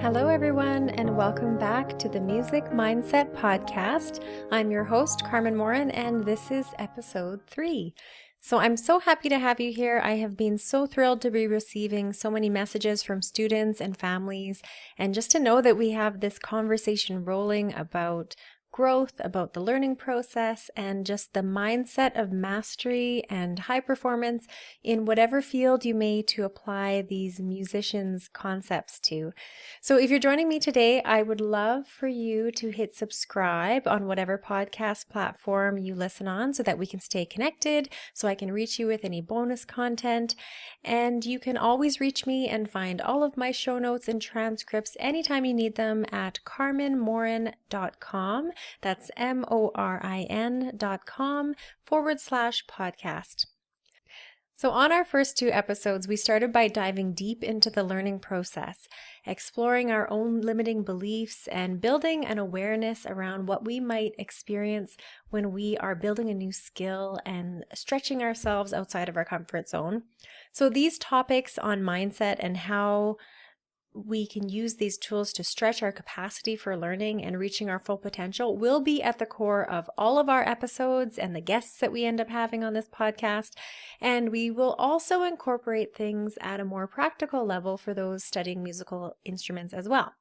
Hello, everyone, and welcome back to the Music Mindset Podcast. I'm your host, Carmen Morin, and this is episode 3. So I'm so happy to have you here. I have been so thrilled to be receiving so many messages from students and families, and just to know that we have this conversation rolling about growth, about the learning process, and just the mindset of mastery and high performance in whatever field you may to apply these musicians' concepts to. So if you're joining me today, I would love for you to hit subscribe on whatever podcast platform you listen on so that we can stay connected, so I can reach you with any bonus content. And you can always reach me and find all of my show notes and transcripts anytime you need them at carmenmorin.com. That's morin.com/podcast. So on our first 2 episodes, we started by diving deep into the learning process, exploring our own limiting beliefs and building an awareness around what we might experience when we are building a new skill and stretching ourselves outside of our comfort zone. So these topics on mindset and how we can use these tools to stretch our capacity for learning and reaching our full potential will be at the core of all of our episodes and the guests that we end up having on this podcast. And we will also incorporate things at a more practical level for those studying musical instruments as well.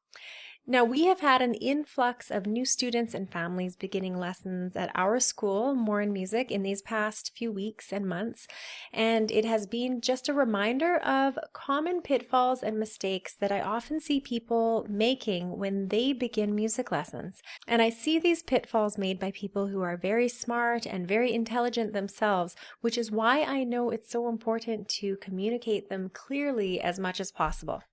Now, we have had an influx of new students and families beginning lessons at our school, Morin Music, in these past few weeks and months, and it has been just a reminder of common pitfalls and mistakes that I often see people making when they begin music lessons. And I see these pitfalls made by people who are very smart and very intelligent themselves, which is why I know it's so important to communicate them clearly as much as possible.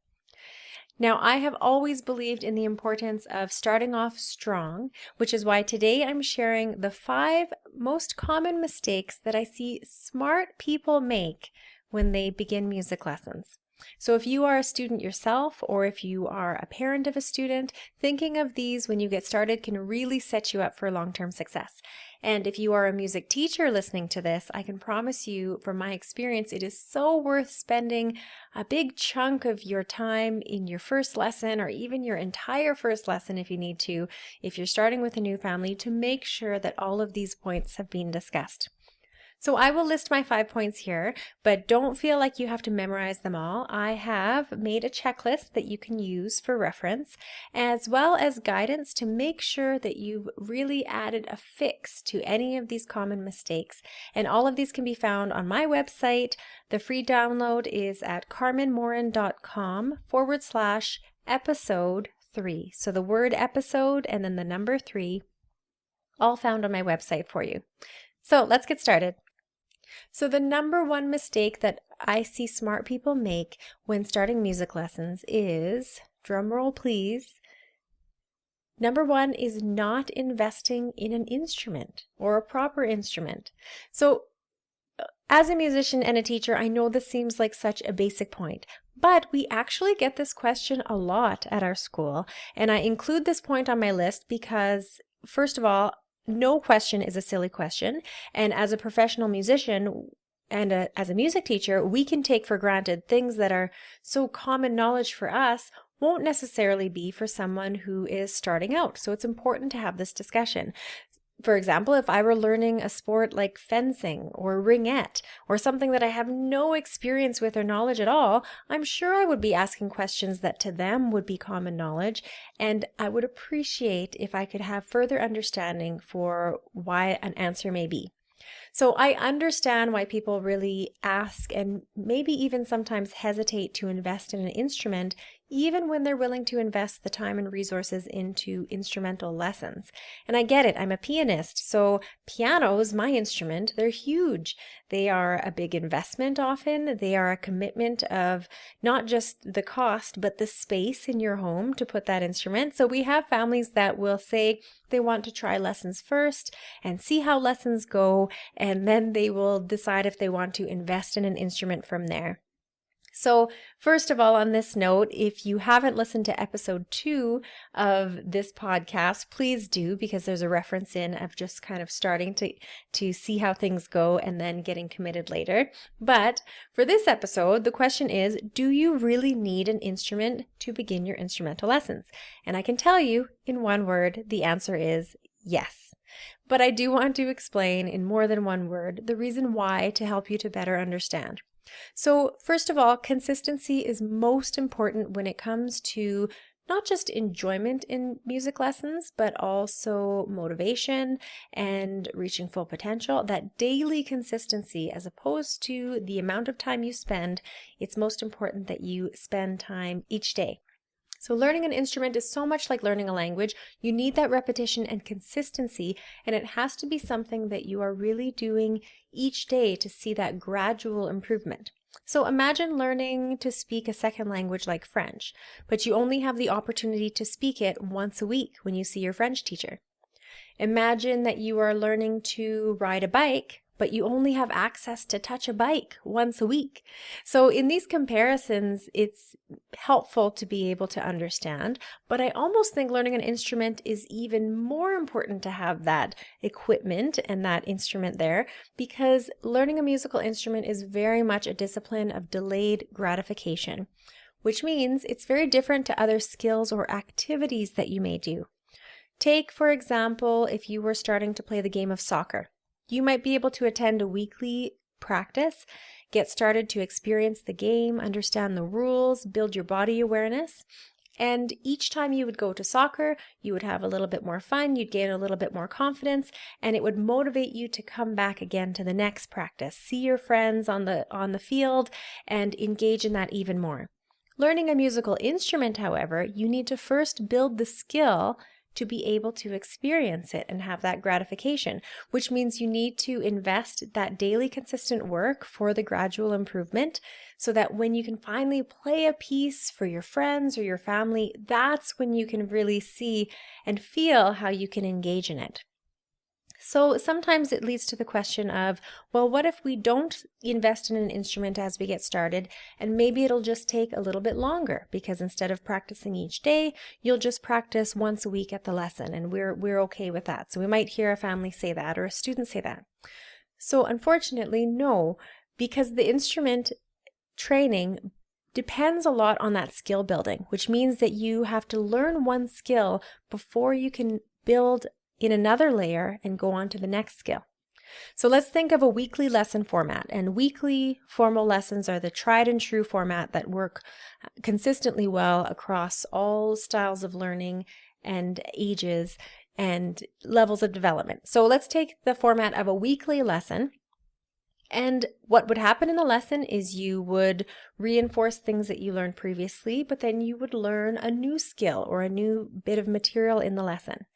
Now, I have always believed in the importance of starting off strong, which is why today I'm sharing the 5 most common mistakes that I see smart people make when they begin music lessons. So if you are a student yourself, or if you are a parent of a student, thinking of these when you get started can really set you up for long-term success. And if you are a music teacher listening to this, I can promise you from my experience, it is so worth spending a big chunk of your time in your first lesson, or even your entire first lesson if you need to, if you're starting with a new family, to make sure that all of these points have been discussed. So I will list my 5 points here, but don't feel like you have to memorize them all. I have made a checklist that you can use for reference, as well as guidance to make sure that you've really added a fix to any of these common mistakes. And all of these can be found on my website. The free download is at carmenmorin.com/episode 3. So the word episode and then the number 3, all found on my website for you. So let's get started. So the number 1 mistake that I see smart people make when starting music lessons is, drumroll please, number 1 is not investing in an instrument or a proper instrument. So as a musician and a teacher, I know this seems like such a basic point, but we actually get this question a lot at our school, and I include this point on my list because, first of all, no question is a silly question, and as a professional musician and as a music teacher, we can take for granted things that are so common knowledge for us won't necessarily be for someone who is starting out. So it's important to have this discussion. For example, if I were learning a sport like fencing or ringette or something that I have no experience with or knowledge at all, I'm sure I would be asking questions that to them would be common knowledge, and I would appreciate if I could have further understanding for why an answer may be. So I understand why people really ask and maybe even sometimes hesitate to invest in an instrument, even when they're willing to invest the time and resources into instrumental lessons. And I get it, I'm a pianist, so pianos, my instrument, they're huge. They are a big investment often. They are a commitment of not just the cost, but the space in your home to put that instrument. So we have families that will say they want to try lessons first and see how lessons go, and then they will decide if they want to invest in an instrument from there. So first of all, on this note, if you haven't listened to episode 2 of this podcast, please do, because there's a reference in of just kind of starting to see how things go and then getting committed later. But for this episode, the question is, do you really need an instrument to begin your instrumental lessons? And I can tell you in one word, the answer is yes. But I do want to explain in more than one word the reason why to help you to better understand. So first of all, consistency is most important when it comes to not just enjoyment in music lessons, but also motivation and reaching full potential. That daily consistency, as opposed to the amount of time you spend, it's most important that you spend time each day. So learning an instrument is so much like learning a language. You need that repetition and consistency, and it has to be something that you are really doing each day to see that gradual improvement. So imagine learning to speak a second language like French, but you only have the opportunity to speak it once a week when you see your French teacher. Imagine that you are learning to ride a bike, but you only have access to touch a bike once a week. So in these comparisons, it's helpful to be able to understand, but I almost think learning an instrument is even more important to have that equipment and that instrument there, because learning a musical instrument is very much a discipline of delayed gratification, which means it's very different to other skills or activities that you may do. Take, for example, if you were starting to play the game of soccer. You might be able to attend a weekly practice, get started to experience the game, understand the rules, build your body awareness. And each time you would go to soccer, you would have a little bit more fun, you'd gain a little bit more confidence, and it would motivate you to come back again to the next practice, see your friends on the field, and engage in that even more. Learning a musical instrument, however, you need to first build the skill to be able to experience it and have that gratification, which means you need to invest that daily consistent work for the gradual improvement, so that when you can finally play a piece for your friends or your family, that's when you can really see and feel how you can engage in it. So sometimes it leads to the question of, well, what if we don't invest in an instrument as we get started, and maybe it'll just take a little bit longer, because instead of practicing each day, you'll just practice once a week at the lesson, and we're okay with that. So we might hear a family say that, or a student say that. So unfortunately, no, because the instrument training depends a lot on that skill building, which means that you have to learn one skill before you can build in another layer and go on to the next skill. So let's think of a weekly lesson format, and weekly formal lessons are the tried and true format that work consistently well across all styles of learning and ages and levels of development. So let's take the format of a weekly lesson. And what would happen in the lesson is you would reinforce things that you learned previously, but then you would learn a new skill or a new bit of material in the lesson.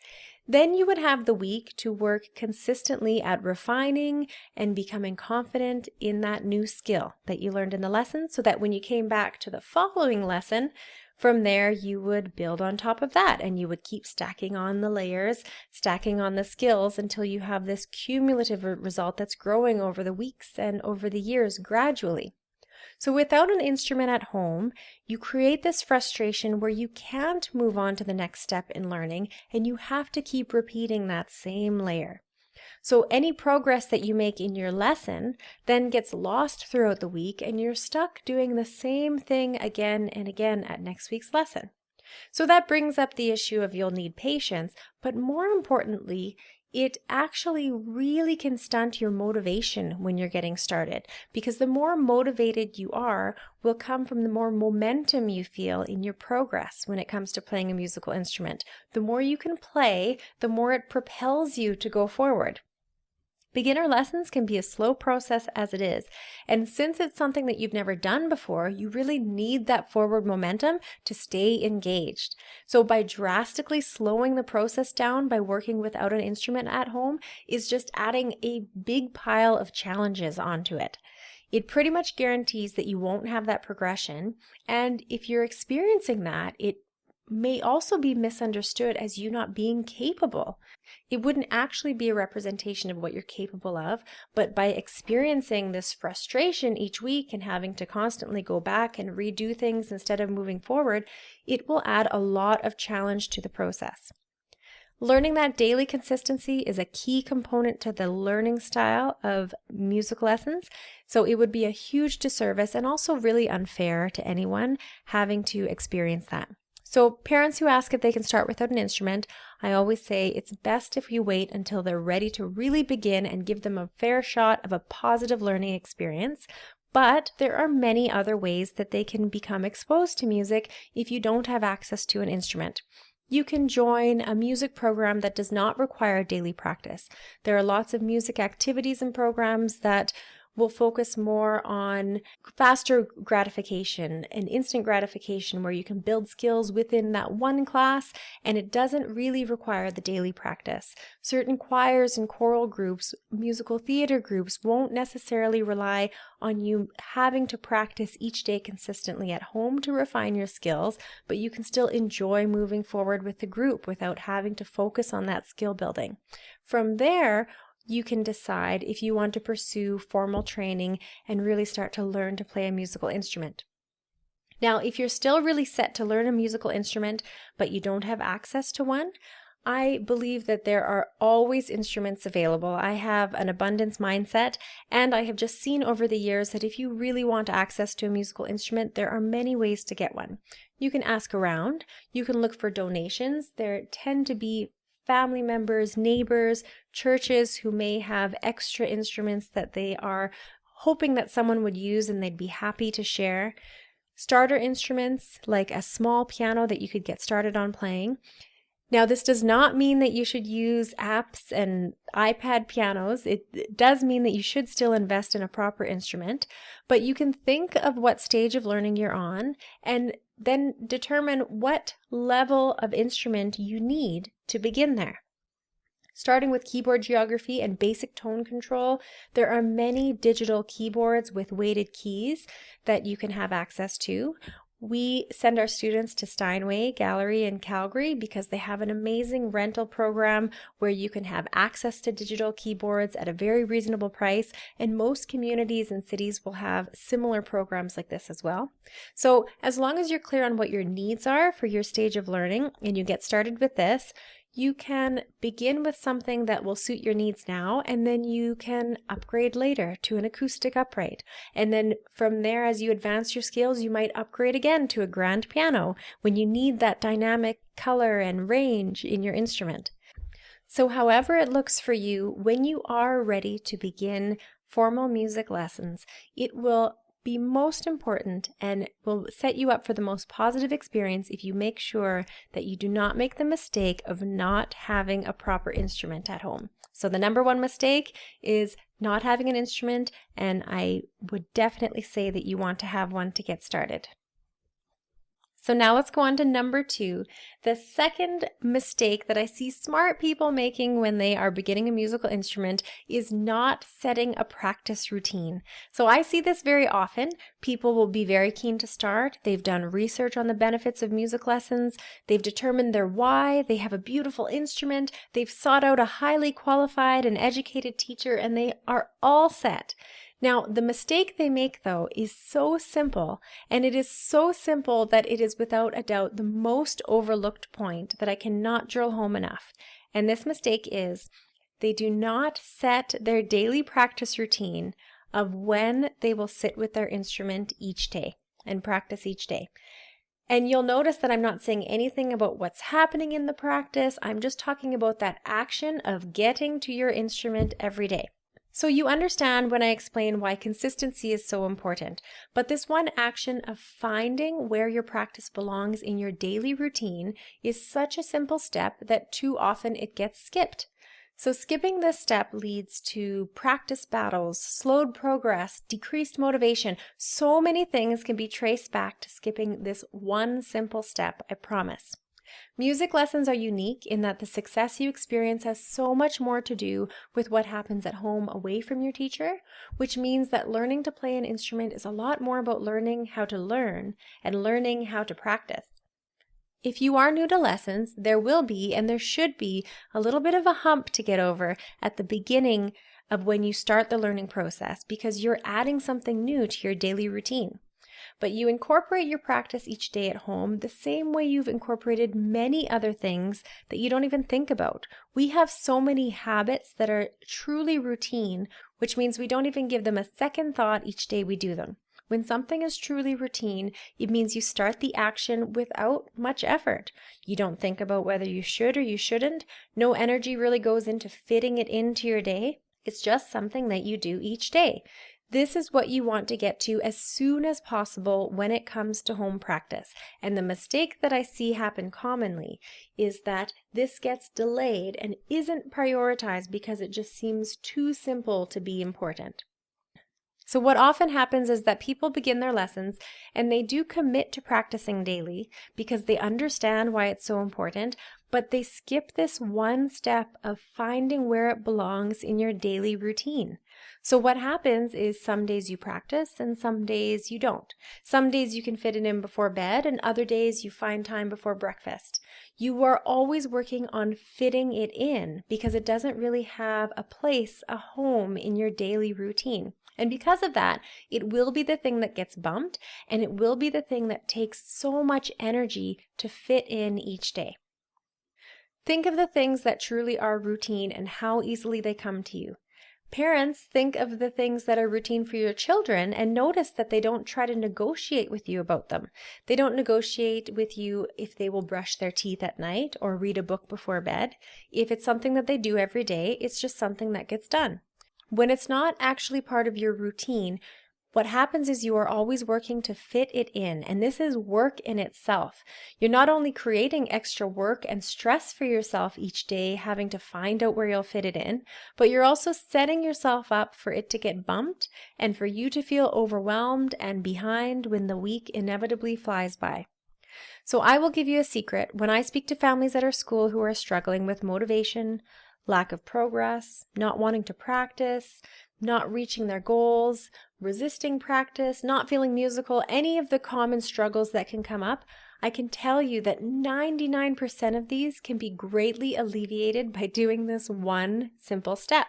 Then you would have the week to work consistently at refining and becoming confident in that new skill that you learned in the lesson, so that when you came back to the following lesson, from there you would build on top of that, and you would keep stacking on the layers, stacking on the skills, until you have this cumulative result that's growing over the weeks and over the years gradually. So without an instrument at home, you create this frustration where you can't move on to the next step in learning, and you have to keep repeating that same layer. So any progress that you make in your lesson then gets lost throughout the week, and you're stuck doing the same thing again and again at next week's lesson. So that brings up the issue of you'll need patience, but more importantly, it actually really can stunt your motivation when you're getting started, because the more motivated you are will come from the more momentum you feel in your progress when it comes to playing a musical instrument. The more you can play, the more it propels you to go forward. Beginner lessons can be a slow process as it is, and since it's something that you've never done before, you really need that forward momentum to stay engaged. So by drastically slowing the process down by working without an instrument at home is just adding a big pile of challenges onto it. It pretty much guarantees that you won't have that progression, and if you're experiencing that, it may also be misunderstood as you not being capable. It wouldn't actually be a representation of what you're capable of, but by experiencing this frustration each week and having to constantly go back and redo things instead of moving forward, it will add a lot of challenge to the process. Learning that daily consistency is a key component to the learning style of music lessons, so it would be a huge disservice and also really unfair to anyone having to experience that. So parents who ask if they can start without an instrument, I always say it's best if you wait until they're ready to really begin and give them a fair shot of a positive learning experience. But there are many other ways that they can become exposed to music if you don't have access to an instrument. You can join a music program that does not require daily practice. There are lots of music activities and programs that will focus more on faster gratification and instant gratification, where you can build skills within that one class and it doesn't really require the daily practice. Certain choirs and choral groups, musical theater groups won't necessarily rely on you having to practice each day consistently at home to refine your skills, but you can still enjoy moving forward with the group without having to focus on that skill building. From there, you can decide if you want to pursue formal training and really start to learn to play a musical instrument. Now, if you're still really set to learn a musical instrument, but you don't have access to one, I believe that there are always instruments available. I have an abundance mindset, and I have just seen over the years that if you really want access to a musical instrument, there are many ways to get one. You can ask around, you can look for donations. There tend to be family members, neighbors, churches who may have extra instruments that they are hoping that someone would use and they'd be happy to share. Starter instruments like a small piano that you could get started on playing. Now, this does not mean that you should use apps and iPad pianos. It does mean that you should still invest in a proper instrument, but you can think of what stage of learning you're on and then determine what level of instrument you need to begin there. Starting with keyboard geography and basic tone control, there are many digital keyboards with weighted keys that you can have access to. We send our students to Steinway Gallery in Calgary because they have an amazing rental program where you can have access to digital keyboards at a very reasonable price, and most communities and cities will have similar programs like this as well. So as long as you're clear on what your needs are for your stage of learning and you get started with this, you can begin with something that will suit your needs now, and then you can upgrade later to an acoustic upright. And then from there, as you advance your skills, you might upgrade again to a grand piano when you need that dynamic color and range in your instrument. So however it looks for you, when you are ready to begin formal music lessons, it will be most important and will set you up for the most positive experience if you make sure that you do not make the mistake of not having a proper instrument at home. So the number one mistake is not having an instrument, and I would definitely say that you want to have one to get started. So now let's go on to number 2. The second mistake that I see smart people making when they are beginning a musical instrument is not setting a practice routine. So I see this very often. People will be very keen to start. They've done research on the benefits of music lessons. They've determined their why. They have a beautiful instrument. They've sought out a highly qualified and educated teacher, and they are all set. Now, the mistake they make, though, is so simple, and it is so simple that it is without a doubt the most overlooked point that I cannot drill home enough. And this mistake is they do not set their daily practice routine of when they will sit with their instrument each day and practice each day. And you'll notice that I'm not saying anything about what's happening in the practice. I'm just talking about that action of getting to your instrument every day. So you understand when I explain why consistency is so important, but this one action of finding where your practice belongs in your daily routine is such a simple step that too often it gets skipped. So skipping this step leads to practice battles, slowed progress, decreased motivation. So many things can be traced back to skipping this one simple step, I promise. Music lessons are unique in that the success you experience has so much more to do with what happens at home away from your teacher, which means that learning to play an instrument is a lot more about learning how to learn and learning how to practice. If you are new to lessons, there will be and there should be a little bit of a hump to get over at the beginning of when you start the learning process because you're adding something new to your daily routine. But you incorporate your practice each day at home the same way you've incorporated many other things that you don't even think about. We have so many habits that are truly routine, which means we don't even give them a second thought each day we do them. When something is truly routine, it means you start the action without much effort. You don't think about whether you should or you shouldn't. No energy really goes into fitting it into your day. It's just something that you do each day. This is what you want to get to as soon as possible when it comes to home practice. And the mistake that I see happen commonly is that this gets delayed and isn't prioritized because it just seems too simple to be important. So what often happens is that people begin their lessons and they do commit to practicing daily because they understand why it's so important, but they skip this one step of finding where it belongs in your daily routine. So what happens is some days you practice and some days you don't. Some days you can fit it in before bed and other days you find time before breakfast. You are always working on fitting it in because it doesn't really have a place, a home in your daily routine. And because of that, it will be the thing that gets bumped and it will be the thing that takes so much energy to fit in each day. Think of the things that truly are routine and how easily they come to you. Parents, think of the things that are routine for your children and notice that they don't try to negotiate with you about them. They don't negotiate with you if they will brush their teeth at night or read a book before bed. If it's something that they do every day, it's just something that gets done. When it's not actually part of your routine, what happens is you are always working to fit it in, and this is work in itself. You're not only creating extra work and stress for yourself each day, having to find out where you'll fit it in, but you're also setting yourself up for it to get bumped and for you to feel overwhelmed and behind when the week inevitably flies by. So I will give you a secret. When I speak to families at our school who are struggling with motivation, lack of progress, not wanting to practice, not reaching their goals, resisting practice, not feeling musical, any of the common struggles that can come up, I can tell you that 99% of these can be greatly alleviated by doing this one simple step.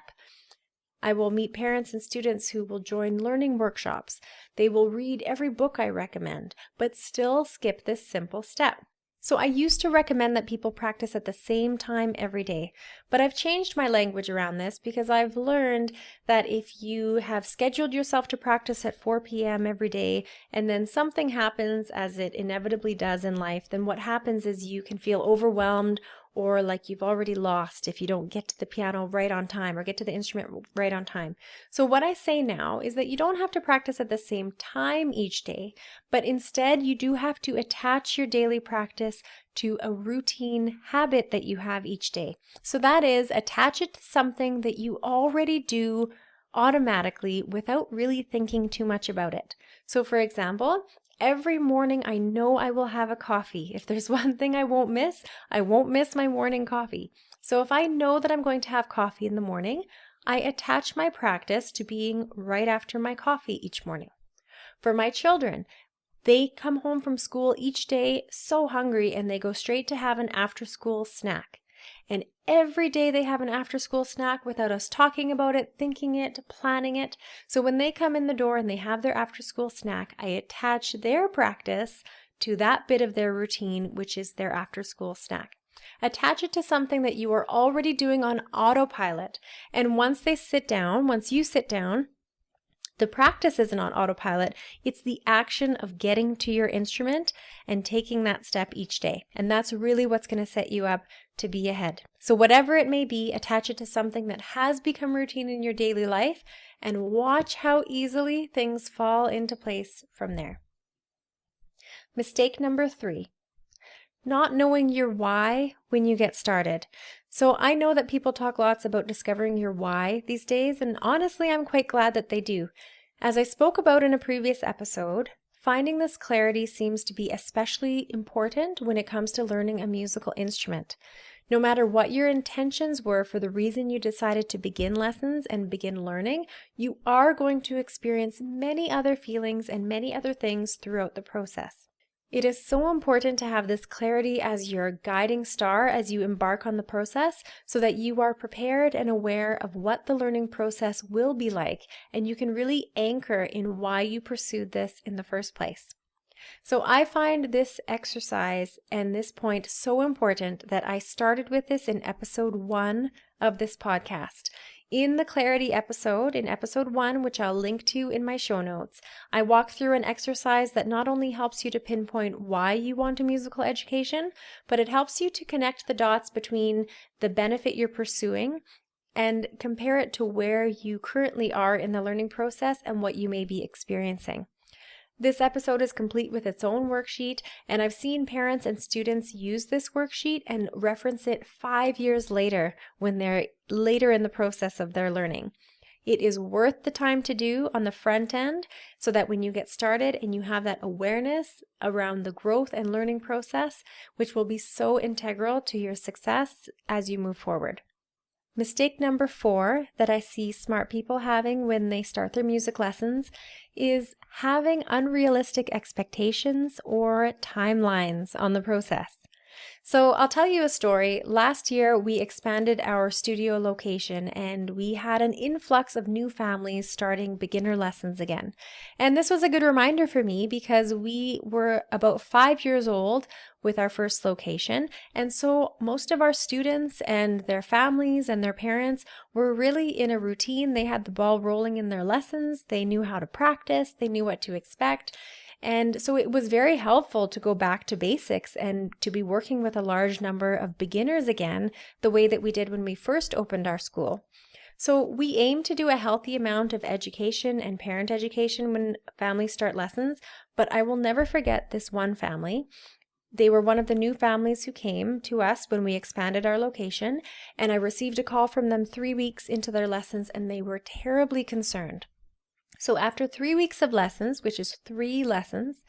I will meet parents and students who will join learning workshops. They will read every book I recommend, but still skip this simple step. So I used to recommend that people practice at the same time every day, but I've changed my language around this because I've learned that if you have scheduled yourself to practice at 4 p.m. every day and then something happens, as it inevitably does in life, then what happens is you can feel overwhelmed or like you've already lost if you don't get to the piano right on time or get to the instrument right on time. So what I say now is that you don't have to practice at the same time each day, but instead you do have to attach your daily practice to a routine habit that you have each day. So that is, attach it to something that you already do automatically without really thinking too much about it. So for example, every morning I know I will have a coffee. If there's one thing I won't miss my morning coffee. So if I know that I'm going to have coffee in the morning, I attach my practice to being right after my coffee each morning. For my children, they come home from school each day so hungry and they go straight to have an after-school snack. And every day they have an after-school snack without us talking about it, thinking it, planning it. So when they come in the door and they have their after-school snack, I attach their practice to that bit of their routine, which is their after-school snack. Attach it to something that you are already doing on autopilot. And once you sit down, the practice isn't on autopilot. It's the action of getting to your instrument and taking that step each day. And that's really what's going to set you up to be ahead. So whatever it may be, attach it to something that has become routine in your daily life and watch how easily things fall into place from there. Mistake number 3. Not knowing your why when you get started. So I know that people talk lots about discovering your why these days, and honestly, I'm quite glad that they do. As I spoke about in a previous episode, finding this clarity seems to be especially important when it comes to learning a musical instrument. No matter what your intentions were for the reason you decided to begin lessons and begin learning, you are going to experience many other feelings and many other things throughout the process. It is so important to have this clarity as your guiding star as you embark on the process so that you are prepared and aware of what the learning process will be like, and you can really anchor in why you pursued this in the first place. So I find this exercise and this point so important that I started with this in episode 1 of this podcast. In the clarity episode, in episode 1, which I'll link to in my show notes, I walk through an exercise that not only helps you to pinpoint why you want a musical education, but it helps you to connect the dots between the benefit you're pursuing and compare it to where you currently are in the learning process and what you may be experiencing. This episode is complete with its own worksheet, and I've seen parents and students use this worksheet and reference it 5 years later when they're later in the process of their learning. It is worth the time to do on the front end so that when you get started and you have that awareness around the growth and learning process, which will be so integral to your success as you move forward. Mistake number 4 that I see smart people having when they start their music lessons is having unrealistic expectations or timelines on the process. So I'll tell you a story. Last year, we expanded our studio location and we had an influx of new families starting beginner lessons again. And this was a good reminder for me because we were about 5 years old with our first location. And so most of our students and their families and their parents were really in a routine. They had the ball rolling in their lessons. They knew how to practice. They knew what to expect. And so it was very helpful to go back to basics and to be working with a large number of beginners again, the way that we did when we first opened our school. So we aim to do a healthy amount of education and parent education when families start lessons, but I will never forget this one family. They were one of the new families who came to us when we expanded our location, and I received a call from them 3 weeks into their lessons, and they were terribly concerned. So after 3 weeks of lessons, which is 3 lessons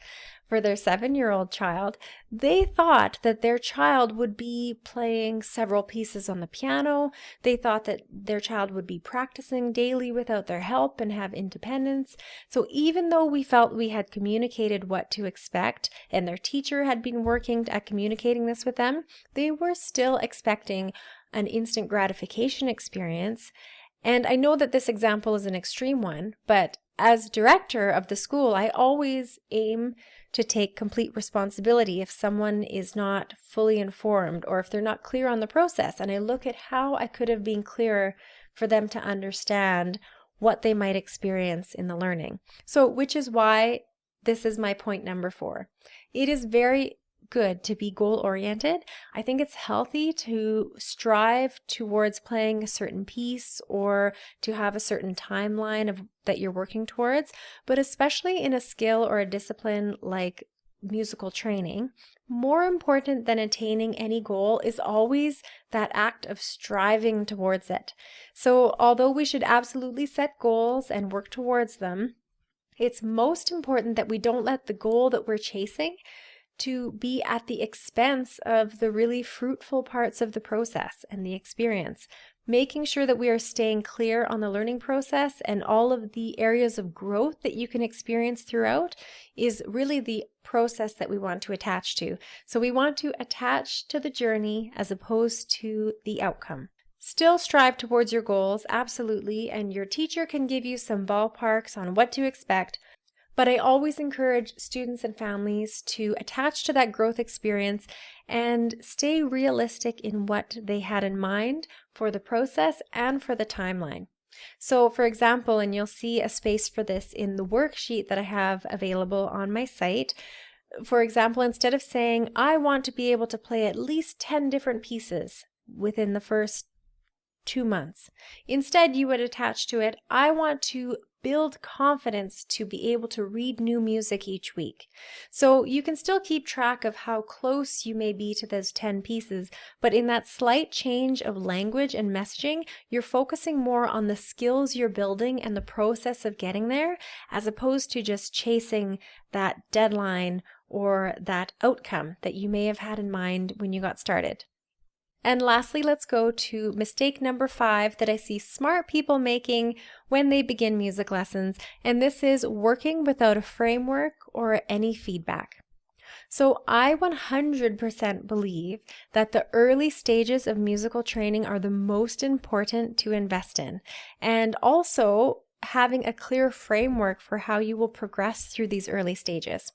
for their 7-year-old child, they thought that their child would be playing several pieces on the piano. They thought that their child would be practicing daily without their help and have independence. So even though we felt we had communicated what to expect and their teacher had been working at communicating this with them, they were still expecting an instant gratification experience. And I know that this example is an extreme one, but as director of the school, I always aim to take complete responsibility if someone is not fully informed or if they're not clear on the process. And I look at how I could have been clearer for them to understand what they might experience in the learning. So, which is why this is my point number 4. It is very good to be goal-oriented. I think it's healthy to strive towards playing a certain piece or to have a certain timeline that you're working towards, but especially in a skill or a discipline like musical training, more important than attaining any goal is always that act of striving towards it. So although we should absolutely set goals and work towards them, it's most important that we don't let the goal that we're chasing to be at the expense of the really fruitful parts of the process and the experience. Making sure that we are staying clear on the learning process and all of the areas of growth that you can experience throughout is really the process that we want to attach to. So we want to attach to the journey as opposed to the outcome. Still strive towards your goals, absolutely, and your teacher can give you some ballparks on what to expect. But I always encourage students and families to attach to that growth experience and stay realistic in what they had in mind for the process and for the timeline. So for example, and you'll see a space for this in the worksheet that I have available on my site. For example, instead of saying, I want to be able to play at least 10 different pieces within the first 2 months, instead you would attach to it, I want to build confidence to be able to read new music each week. So you can still keep track of how close you may be to those 10 pieces, but in that slight change of language and messaging, you're focusing more on the skills you're building and the process of getting there, as opposed to just chasing that deadline or that outcome that you may have had in mind when you got started. And lastly, let's go to mistake number 5 that I see smart people making when they begin music lessons, and this is working without a framework or any feedback. So I 100% believe that the early stages of musical training are the most important to invest in. And also having a clear framework for how you will progress through these early stages.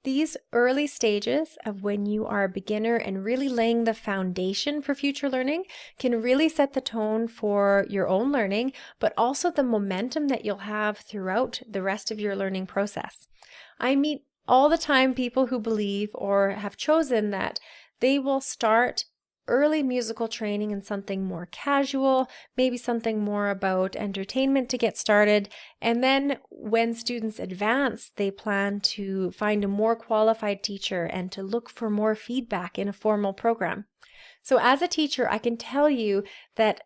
These early stages of when you are a beginner and really laying the foundation for future learning can really set the tone for your own learning, but also the momentum that you'll have throughout the rest of your learning process. I meet all the time people who believe or have chosen that they will start early musical training in something more casual, maybe something more about entertainment to get started. And then when students advance, they plan to find a more qualified teacher and to look for more feedback in a formal program. So as a teacher, I can tell you that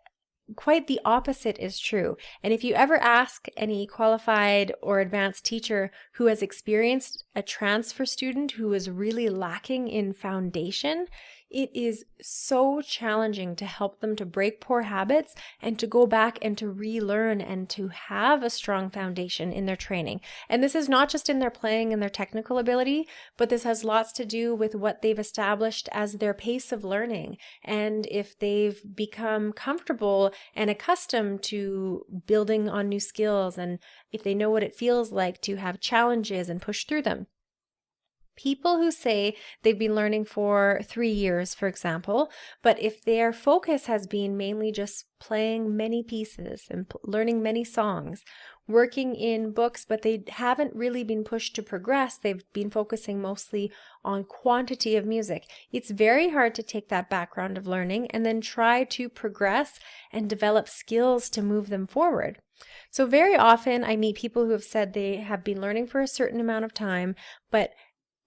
quite the opposite is true. And if you ever ask any qualified or advanced teacher who has experienced a transfer student who is really lacking in foundation, it is so challenging to help them to break poor habits and to go back and to relearn and to have a strong foundation in their training. And this is not just in their playing and their technical ability, but this has lots to do with what they've established as their pace of learning. And if they've become comfortable and accustomed to building on new skills, and if they know what it feels like to have challenges and push through them. People who say they've been learning for 3 years, for example, but if their focus has been mainly just playing many pieces and learning many songs, working in books, but they haven't really been pushed to progress, they've been focusing mostly on quantity of music. It's very hard to take that background of learning and then try to progress and develop skills to move them forward. So very often I meet people who have said they have been learning for a certain amount of time, but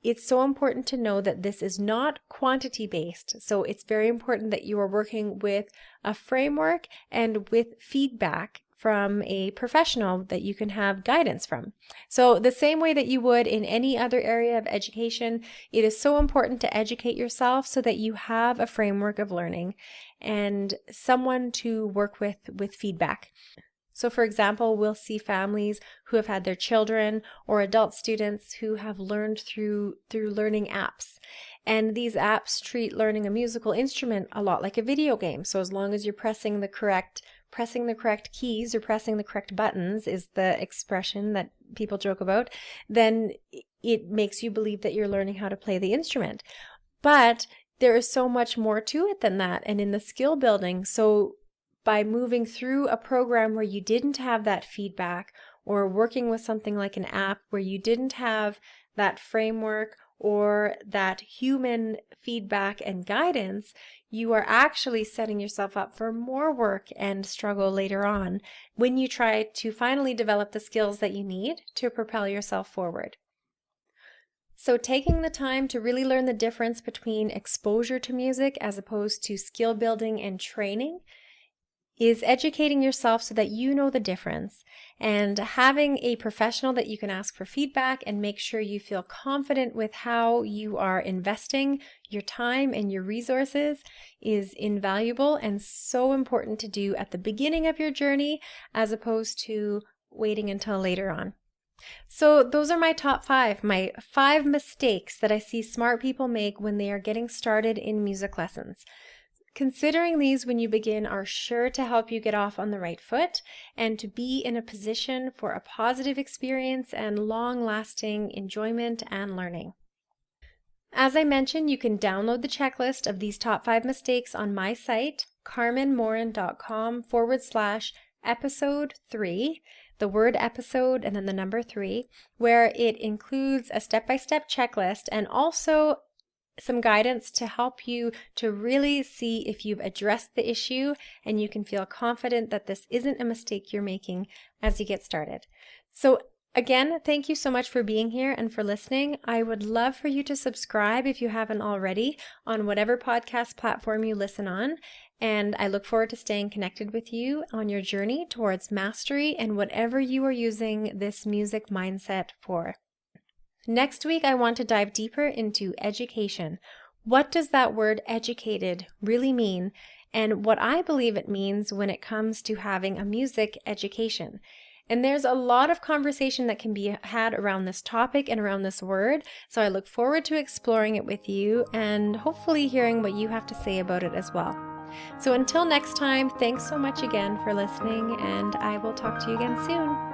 it's so important to know that this is not quantity based. So it's very important that you are working with a framework and with feedback from a professional that you can have guidance from. So the same way that you would in any other area of education, it is so important to educate yourself so that you have a framework of learning and someone to work with feedback. So for example, we'll see families who have had their children or adult students who have learned through learning apps. And these apps treat learning a musical instrument a lot like a video game. So as long as you're pressing the correct keys or pressing the correct buttons is the expression that people joke about, then it makes you believe that you're learning how to play the instrument. But there is so much more to it than that. And in the skill building, so by moving through a program where you didn't have that feedback, or working with something like an app where you didn't have that framework or that human feedback and guidance, you are actually setting yourself up for more work and struggle later on when you try to finally develop the skills that you need to propel yourself forward. So taking the time to really learn the difference between exposure to music as opposed to skill building and training is educating yourself so that you know the difference, and having a professional that you can ask for feedback and make sure you feel confident with how you are investing your time and your resources is invaluable and so important to do at the beginning of your journey as opposed to waiting until later on. So those are my top 5 mistakes that I see smart people make when they are getting started in music lessons. Considering these when you begin are sure to help you get off on the right foot and to be in a position for a positive experience and long-lasting enjoyment and learning. As I mentioned, you can download the checklist of these top 5 mistakes on my site, carmenmorin.com/episode 3, the word episode and then the number 3, where it includes a step-by-step checklist and also some guidance to help you to really see if you've addressed the issue and you can feel confident that this isn't a mistake you're making as you get started. So again, thank you so much for being here and for listening. I would love for you to subscribe if you haven't already on whatever podcast platform you listen on. And I look forward to staying connected with you on your journey towards mastery and whatever you are using this music mindset for. Next week, I want to dive deeper into education. What does that word educated really mean? And what I believe it means when it comes to having a music education. And there's a lot of conversation that can be had around this topic and around this word. So I look forward to exploring it with you and hopefully hearing what you have to say about it as well. So until next time, thanks so much again for listening, and I will talk to you again soon.